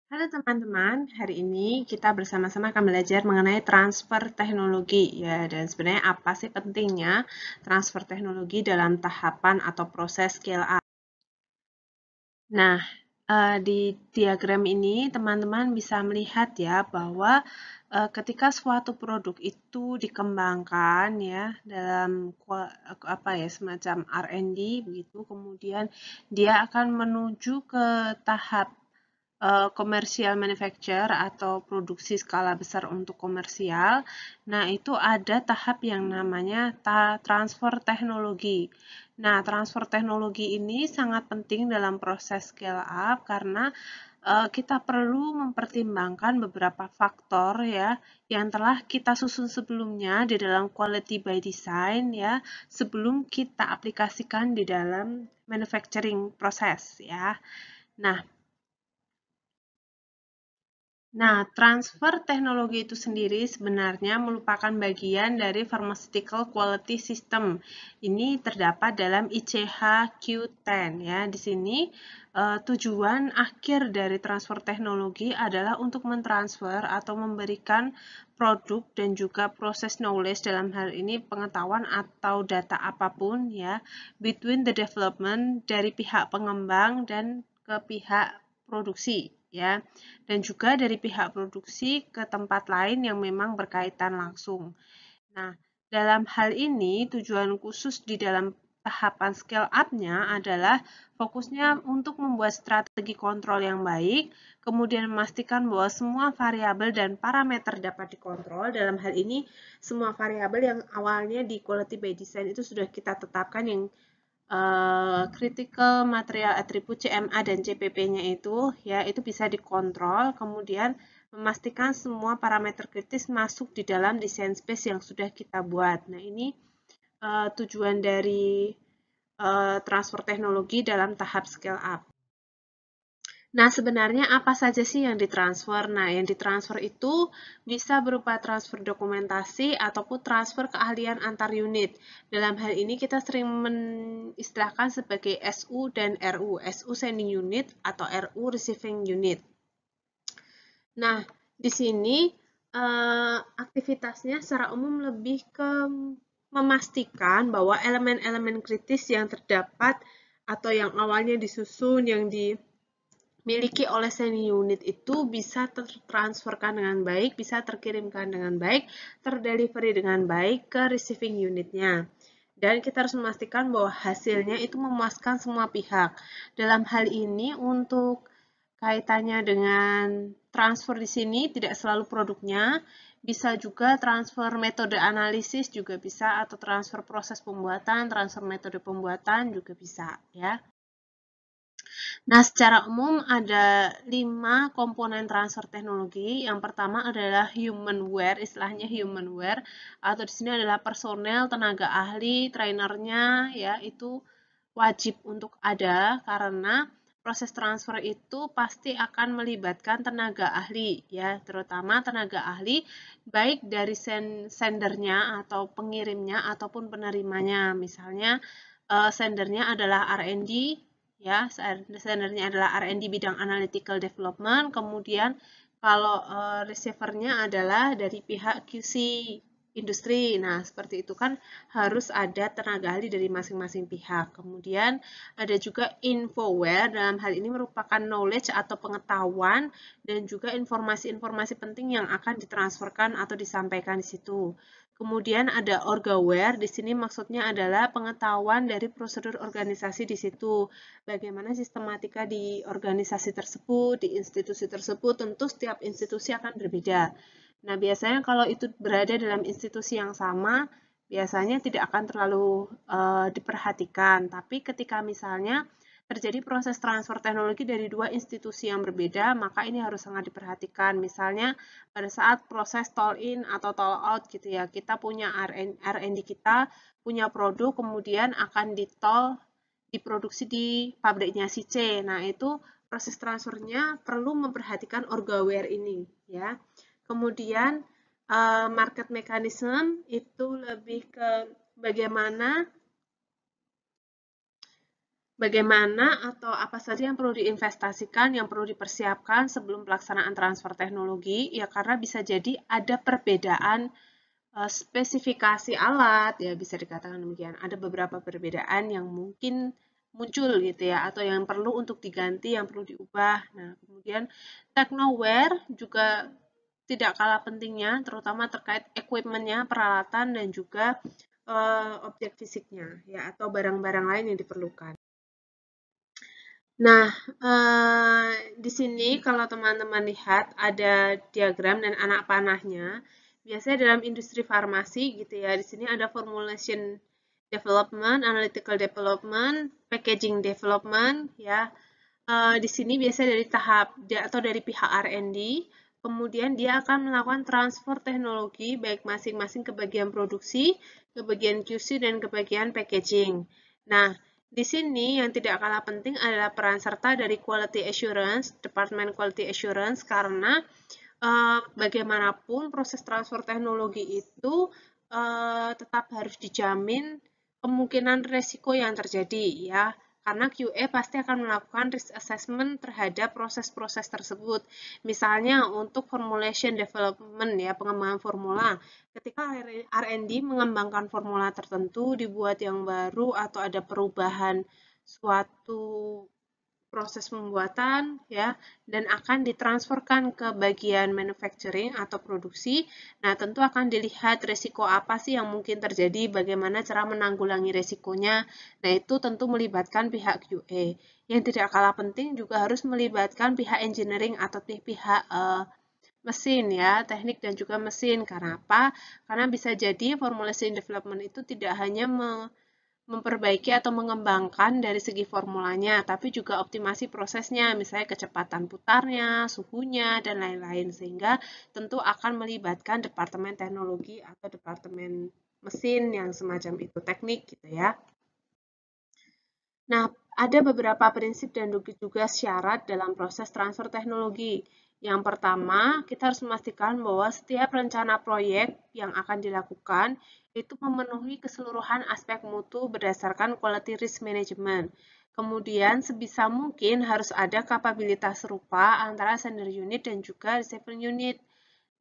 Halo teman-teman, hari ini kita bersama-sama akan belajar mengenai transfer teknologi ya, dan sebenarnya apa sih pentingnya transfer teknologi dalam tahapan atau proses scale up. Nah, di diagram ini teman-teman bisa melihat ya bahwa ketika suatu produk itu dikembangkan ya dalam apa ya semacam R&D begitu, kemudian dia akan menuju ke tahap commercial manufacture atau produksi skala besar untuk komersial. Nah, itu ada tahap yang namanya transfer teknologi. Nah, transfer teknologi ini sangat penting dalam proses scale up karena kita perlu mempertimbangkan beberapa faktor ya yang telah kita susun sebelumnya di dalam quality by design ya sebelum kita aplikasikan di dalam manufacturing proses ya. Nah, transfer teknologi itu sendiri sebenarnya merupakan bagian dari Pharmaceutical Quality System. Ini terdapat dalam ICH Q10 ya. Di sini tujuan akhir dari transfer teknologi adalah untuk mentransfer atau memberikan produk dan juga proses knowledge dalam hal ini pengetahuan atau data apapun ya between the development dari pihak pengembang dan ke pihak produksi ya, dan juga dari pihak produksi ke tempat lain yang memang berkaitan langsung. Nah, dalam hal ini tujuan khusus di dalam tahapan scale up-nya adalah fokusnya untuk membuat strategi kontrol yang baik, kemudian memastikan bahwa semua variabel dan parameter dapat dikontrol. Dalam hal ini, semua variabel yang awalnya di quality by design itu sudah kita tetapkan yang critical material attribute CMA dan CPP-nya itu ya itu bisa dikontrol, kemudian memastikan semua parameter kritis masuk di dalam desain space yang sudah kita buat. Nah, ini tujuan dari transfer teknologi dalam tahap scale up. Nah, sebenarnya apa saja sih yang ditransfer? Nah, yang ditransfer itu bisa berupa transfer dokumentasi ataupun transfer keahlian antar unit. Dalam hal ini kita sering mengistilahkan sebagai SU dan RU. SU sending unit atau RU receiving unit. Nah, di sini aktivitasnya secara umum lebih ke memastikan bahwa elemen-elemen kritis yang terdapat atau yang awalnya disusun, yang dimiliki oleh sending unit itu bisa tertransferkan dengan baik, bisa terkirimkan dengan baik, terdelivery dengan baik ke receiving unitnya. Dan kita harus memastikan bahwa hasilnya itu memuaskan semua pihak. Dalam hal ini untuk kaitannya dengan transfer di sini tidak selalu produknya, bisa juga transfer metode analisis juga bisa, atau transfer proses pembuatan, transfer metode pembuatan juga bisa ya. Nah, secara umum ada 5 komponen transfer teknologi. Yang pertama adalah humanware, istilahnya humanware, atau di sini adalah personel, tenaga ahli, trainernya, ya itu wajib untuk ada karena proses transfer itu pasti akan melibatkan tenaga ahli, ya terutama tenaga ahli baik dari sendernya atau pengirimnya ataupun penerimanya. Misalnya sendernya adalah R&D, ya sendernya adalah R&D bidang analytical development, kemudian kalau receivernya adalah dari pihak QC industri. Nah, seperti itu kan harus ada tenaga ahli dari masing-masing pihak. Kemudian ada juga infoware, dalam hal ini merupakan knowledge atau pengetahuan dan juga informasi-informasi penting yang akan ditransferkan atau disampaikan di situ. Kemudian ada orgaware, di sini maksudnya adalah pengetahuan dari prosedur organisasi di situ. Bagaimana sistematika di organisasi tersebut, di institusi tersebut, tentu setiap institusi akan berbeda. Nah, biasanya kalau itu berada dalam institusi yang sama, biasanya tidak akan terlalu diperhatikan. Tapi ketika misalnya terjadi proses transfer teknologi dari dua institusi yang berbeda, maka ini harus sangat diperhatikan. Misalnya pada saat proses toll in atau toll out gitu ya, kita punya R&D kita, punya produk, kemudian akan ditol diproduksi di pabriknya si C. Nah, itu proses transfernya perlu memperhatikan orgaware ini ya. Kemudian market mechanism itu lebih ke bagaimana bagaimana atau apa saja yang perlu diinvestasikan, yang perlu dipersiapkan sebelum pelaksanaan transfer teknologi, ya karena bisa jadi ada perbedaan spesifikasi alat, ya bisa dikatakan demikian. Ada beberapa perbedaan yang mungkin muncul gitu ya, atau yang perlu untuk diganti, yang perlu diubah. Nah, kemudian technoware juga tidak kalah pentingnya, terutama terkait equipment-nya, peralatan, dan juga objek fisiknya, ya atau barang-barang lain yang diperlukan. Nah, di sini kalau teman-teman lihat ada diagram dan anak panahnya. Biasanya dalam industri farmasi gitu ya, di sini ada formulation development, analytical development, packaging development ya. Di sini biasanya dari tahap atau dari pihak R&D, kemudian dia akan melakukan transfer teknologi baik masing-masing ke bagian produksi, ke bagian QC dan ke bagian packaging. Nah, di sini yang tidak kalah penting adalah peran serta dari Quality Assurance, Departemen Quality Assurance, karena bagaimanapun proses transfer teknologi itu tetap harus dijamin kemungkinan resiko yang terjadi ya. Karena QA pasti akan melakukan risk assessment terhadap proses-proses tersebut. Misalnya untuk formulation development ya, pengembangan formula. Ketika R&D mengembangkan formula tertentu, dibuat yang baru atau ada perubahan suatu proses pembuatan ya dan akan ditransferkan ke bagian manufacturing atau produksi. Nah, tentu akan dilihat resiko apa sih yang mungkin terjadi, bagaimana cara menanggulangi resikonya. Nah, itu tentu melibatkan pihak QA. Yang tidak kalah penting juga harus melibatkan pihak engineering atau pihak mesin ya, teknik dan juga mesin. Karena apa? Karena bisa jadi formulation development itu tidak hanya memperbaiki atau mengembangkan dari segi formulanya, tapi juga optimasi prosesnya, misalnya kecepatan putarnya, suhunya, dan lain-lain, sehingga tentu akan melibatkan departemen teknologi atau departemen mesin yang semacam itu, teknik gitu ya. Nah, ada beberapa prinsip dan juga syarat dalam proses transfer teknologi. Yang pertama, kita harus memastikan bahwa setiap rencana proyek yang akan dilakukan itu memenuhi keseluruhan aspek mutu berdasarkan quality risk management. Kemudian, sebisa mungkin harus ada kapabilitas serupa antara sender unit dan juga receiver unit.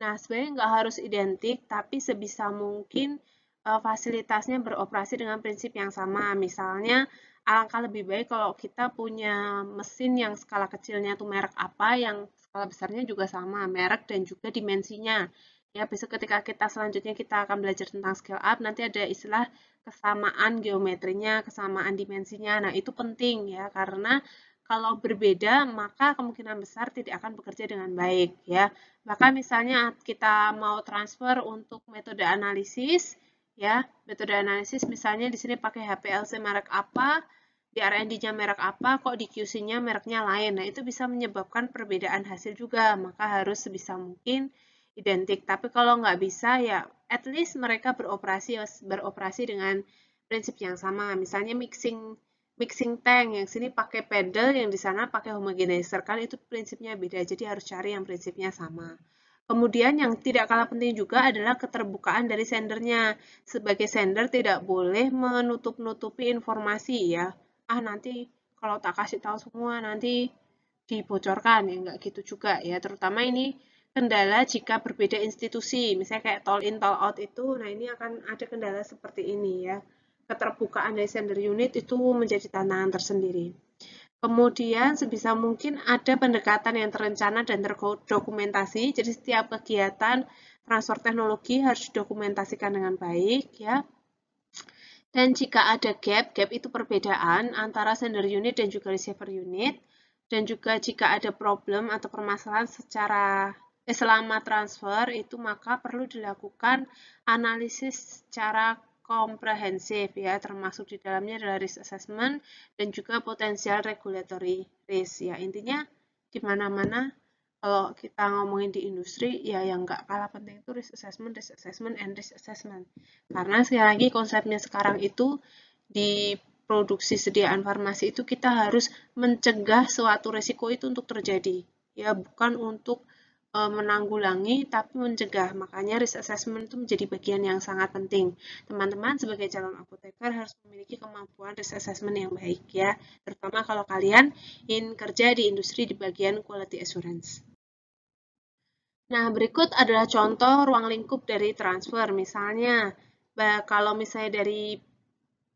Nah, sebenarnya nggak harus identik, tapi sebisa mungkin fasilitasnya beroperasi dengan prinsip yang sama. Misalnya, alangkah lebih baik kalau kita punya mesin yang skala kecilnya tuh merek apa, yang skala besarnya juga sama, merek dan juga dimensinya. Ya, besok ketika kita selanjutnya kita akan belajar tentang scale up, nanti ada istilah kesamaan geometrinya, kesamaan dimensinya. Nah, itu penting ya, karena kalau berbeda, maka kemungkinan besar tidak akan bekerja dengan baik ya. Maka misalnya kita mau transfer untuk metode analisis, ya, metode analisis misalnya di sini pakai HPLC merek apa, di R&D-nya merek apa, kok di QC-nya mereknya lain. Nah, itu bisa menyebabkan perbedaan hasil juga, maka harus sebisa mungkin identik. Tapi kalau nggak bisa, ya at least mereka beroperasi dengan prinsip yang sama. Misalnya mixing tank, yang sini pakai pedal, yang di sana pakai homogenizer, kan itu prinsipnya beda, jadi harus cari yang prinsipnya sama. Kemudian yang tidak kalah penting juga adalah keterbukaan dari sendernya. Sebagai sender tidak boleh menutup-nutupi informasi ya. Nanti kalau tak kasih tahu semua nanti dibocorkan ya, nggak gitu juga ya. Terutama ini kendala jika berbeda institusi, misalnya kayak tol in tol out itu, nah ini akan ada kendala seperti ini ya. Keterbukaan dari sender unit itu menjadi tantangan tersendiri. Kemudian sebisa mungkin ada pendekatan yang terencana dan terdokumentasi. Jadi setiap kegiatan transfer teknologi harus didokumentasikan dengan baik ya. Dan jika ada gap itu perbedaan antara sender unit dan juga receiver unit. Dan juga jika ada problem atau permasalahan selama transfer itu maka perlu dilakukan analisis secara komprehensif ya, termasuk di dalamnya adalah risk assessment dan juga potensial regulatory risk ya. Intinya di mana-mana kalau kita ngomongin di industri ya yang nggak kalah penting itu risk assessment, and risk assessment. Karena sekali lagi konsepnya sekarang itu di produksi sediaan farmasi itu kita harus mencegah suatu resiko itu untuk terjadi ya, bukan untuk menanggulangi, tapi mencegah. Makanya risk assessment itu menjadi bagian yang sangat penting. Teman-teman sebagai calon apoteker harus memiliki kemampuan risk assessment yang baik ya, terutama kalau kalian ingin kerja di industri di bagian quality assurance. Nah, berikut adalah contoh ruang lingkup dari transfer. Misalnya, kalau misalnya dari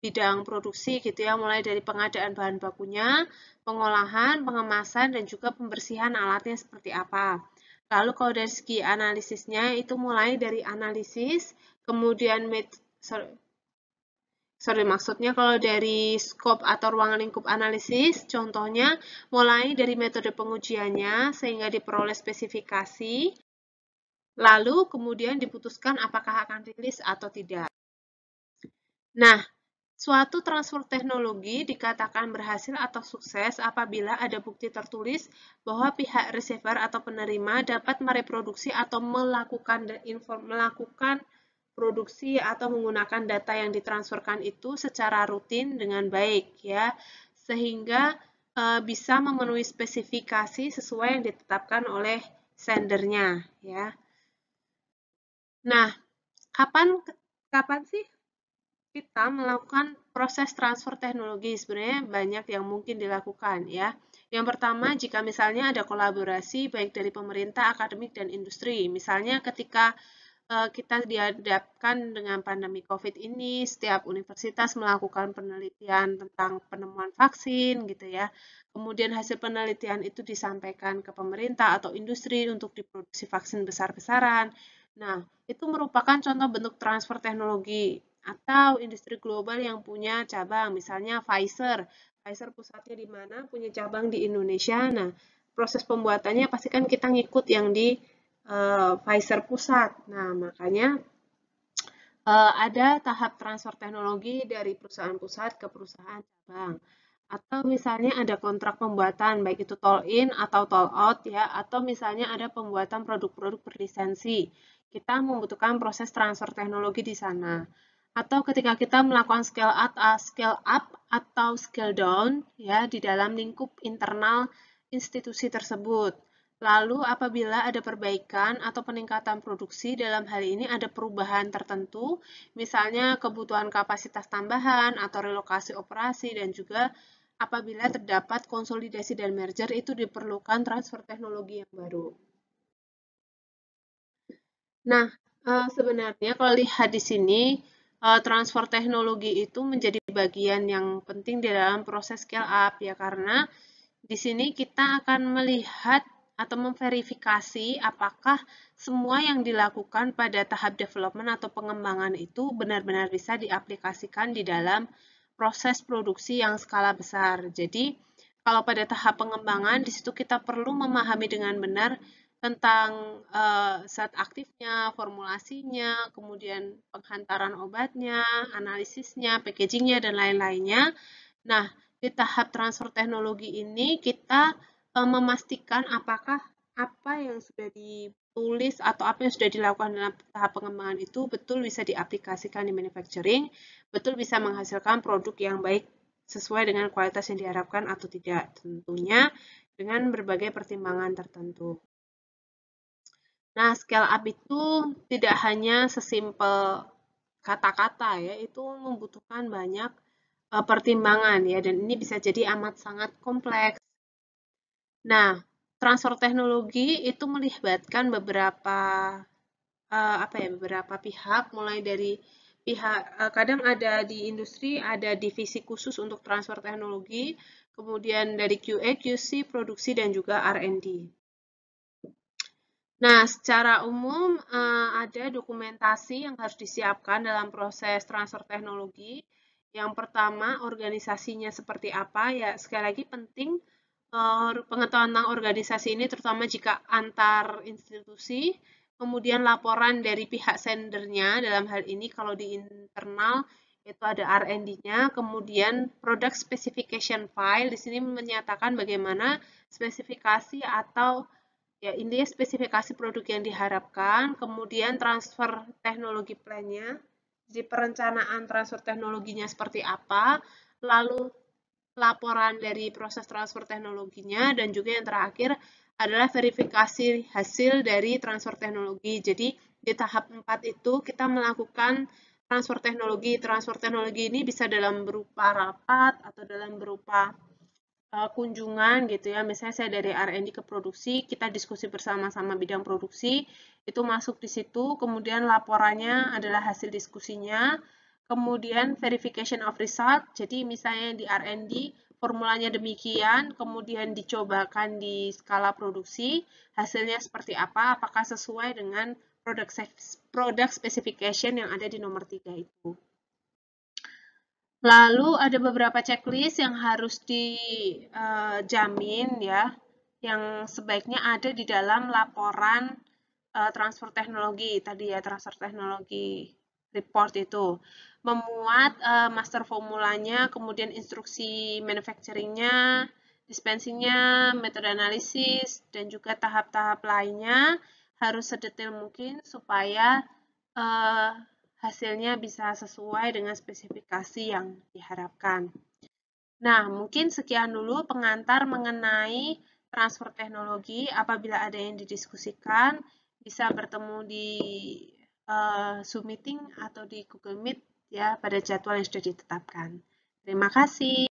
bidang produksi gitu ya, mulai dari pengadaan bahan bakunya, pengolahan, pengemasan, dan juga pembersihan alatnya seperti apa. Lalu kalau dari segi analisisnya, itu mulai dari analisis, kemudian maksudnya kalau dari scope atau ruang lingkup analisis, contohnya mulai dari metode pengujiannya sehingga diperoleh spesifikasi, lalu kemudian diputuskan apakah akan rilis atau tidak. Nah, suatu transfer teknologi dikatakan berhasil atau sukses apabila ada bukti tertulis bahwa pihak receiver atau penerima dapat mereproduksi atau melakukan produksi atau menggunakan data yang ditransferkan itu secara rutin dengan baik ya, sehingga bisa memenuhi spesifikasi sesuai yang ditetapkan oleh sendernya ya. Nah, kapan sih kita melakukan proses transfer teknologi? Sebenarnya banyak yang mungkin dilakukan ya. Yang pertama, jika misalnya ada kolaborasi baik dari pemerintah, akademik, dan industri. Misalnya ketika kita dihadapkan dengan pandemi COVID ini, setiap universitas melakukan penelitian tentang penemuan vaksin gitu ya. Kemudian hasil penelitian itu disampaikan ke pemerintah atau industri untuk diproduksi vaksin besar-besaran. Nah, itu merupakan contoh bentuk transfer teknologi atau industri global yang punya cabang, misalnya Pfizer. Pfizer pusatnya di mana? Punya cabang di Indonesia. Nah, proses pembuatannya pastikan kita ngikut yang di Pfizer pusat. Nah, makanya ada tahap transfer teknologi dari perusahaan pusat ke perusahaan cabang. Atau misalnya ada kontrak pembuatan, baik itu toll in atau toll out ya, atau misalnya ada pembuatan produk-produk berlisensi. Kita membutuhkan proses transfer teknologi di sana. Atau ketika kita melakukan scale up atau scale down ya di dalam lingkup internal institusi tersebut. Lalu apabila ada perbaikan atau peningkatan produksi, dalam hal ini ada perubahan tertentu, misalnya kebutuhan kapasitas tambahan atau relokasi operasi, dan juga apabila terdapat konsolidasi dan merger, itu diperlukan transfer teknologi yang baru. Nah, sebenarnya kalau lihat di sini, transfer teknologi itu menjadi bagian yang penting di dalam proses scale up ya, karena di sini kita akan melihat atau memverifikasi apakah semua yang dilakukan pada tahap development atau pengembangan itu benar-benar bisa diaplikasikan di dalam proses produksi yang skala besar. Jadi, kalau pada tahap pengembangan, di situ kita perlu memahami dengan benar tentang zat aktifnya, formulasinya, kemudian penghantaran obatnya, analisisnya, packagingnya, dan lain-lainnya. Nah, di tahap transfer teknologi ini kita memastikan apakah apa yang sudah ditulis atau apa yang sudah dilakukan dalam tahap pengembangan itu betul bisa diaplikasikan di manufacturing, betul bisa menghasilkan produk yang baik sesuai dengan kualitas yang diharapkan atau tidak, tentunya dengan berbagai pertimbangan tertentu. Nah, scale up itu tidak hanya sesimpel kata-kata ya, itu membutuhkan banyak pertimbangan ya, dan ini bisa jadi amat sangat kompleks. Nah, transfer teknologi itu melibatkan beberapa pihak, mulai dari pihak kadang ada di industri ada divisi khusus untuk transfer teknologi, kemudian dari QA, QC, produksi, dan juga R&D. Nah, secara umum ada dokumentasi yang harus disiapkan dalam proses transfer teknologi. Yang pertama, organisasinya seperti apa ya, sekali lagi penting pengetahuan tentang organisasi ini terutama jika antar institusi, kemudian laporan dari pihak sendernya, dalam hal ini kalau di internal itu ada R&D-nya, kemudian product specification file, di sini menyatakan bagaimana spesifikasi atau ya intinya spesifikasi produk yang diharapkan, kemudian transfer teknologi plan-nya, jadi perencanaan transfer teknologinya seperti apa, lalu laporan dari proses transfer teknologinya, dan juga yang terakhir adalah verifikasi hasil dari transfer teknologi. Jadi di tahap 4 itu kita melakukan transfer teknologi. Transfer teknologi ini bisa dalam berupa rapat atau dalam berupa kunjungan gitu ya. Misalnya saya dari R&D ke produksi, kita diskusi bersama-sama bidang produksi, itu masuk di situ, kemudian laporannya adalah hasil diskusinya, kemudian verification of result, jadi misalnya di R&D formulanya demikian, kemudian dicobakan di skala produksi, hasilnya seperti apa, apakah sesuai dengan product specification yang ada di nomor 3 itu. Lalu ada beberapa checklist yang harus dijamin ya, yang sebaiknya ada di dalam laporan transfer teknologi tadi ya, transfer teknologi report itu. Memuat master formulanya, kemudian instruksi manufacturing-nya, dispensingnya, metode analisis, dan juga tahap-tahap lainnya harus sedetail mungkin supaya hasilnya bisa sesuai dengan spesifikasi yang diharapkan. Nah, mungkin sekian dulu pengantar mengenai transfer teknologi. Apabila ada yang didiskusikan, bisa bertemu di Zoom meeting atau di Google Meet ya pada jadwal yang sudah ditetapkan. Terima kasih.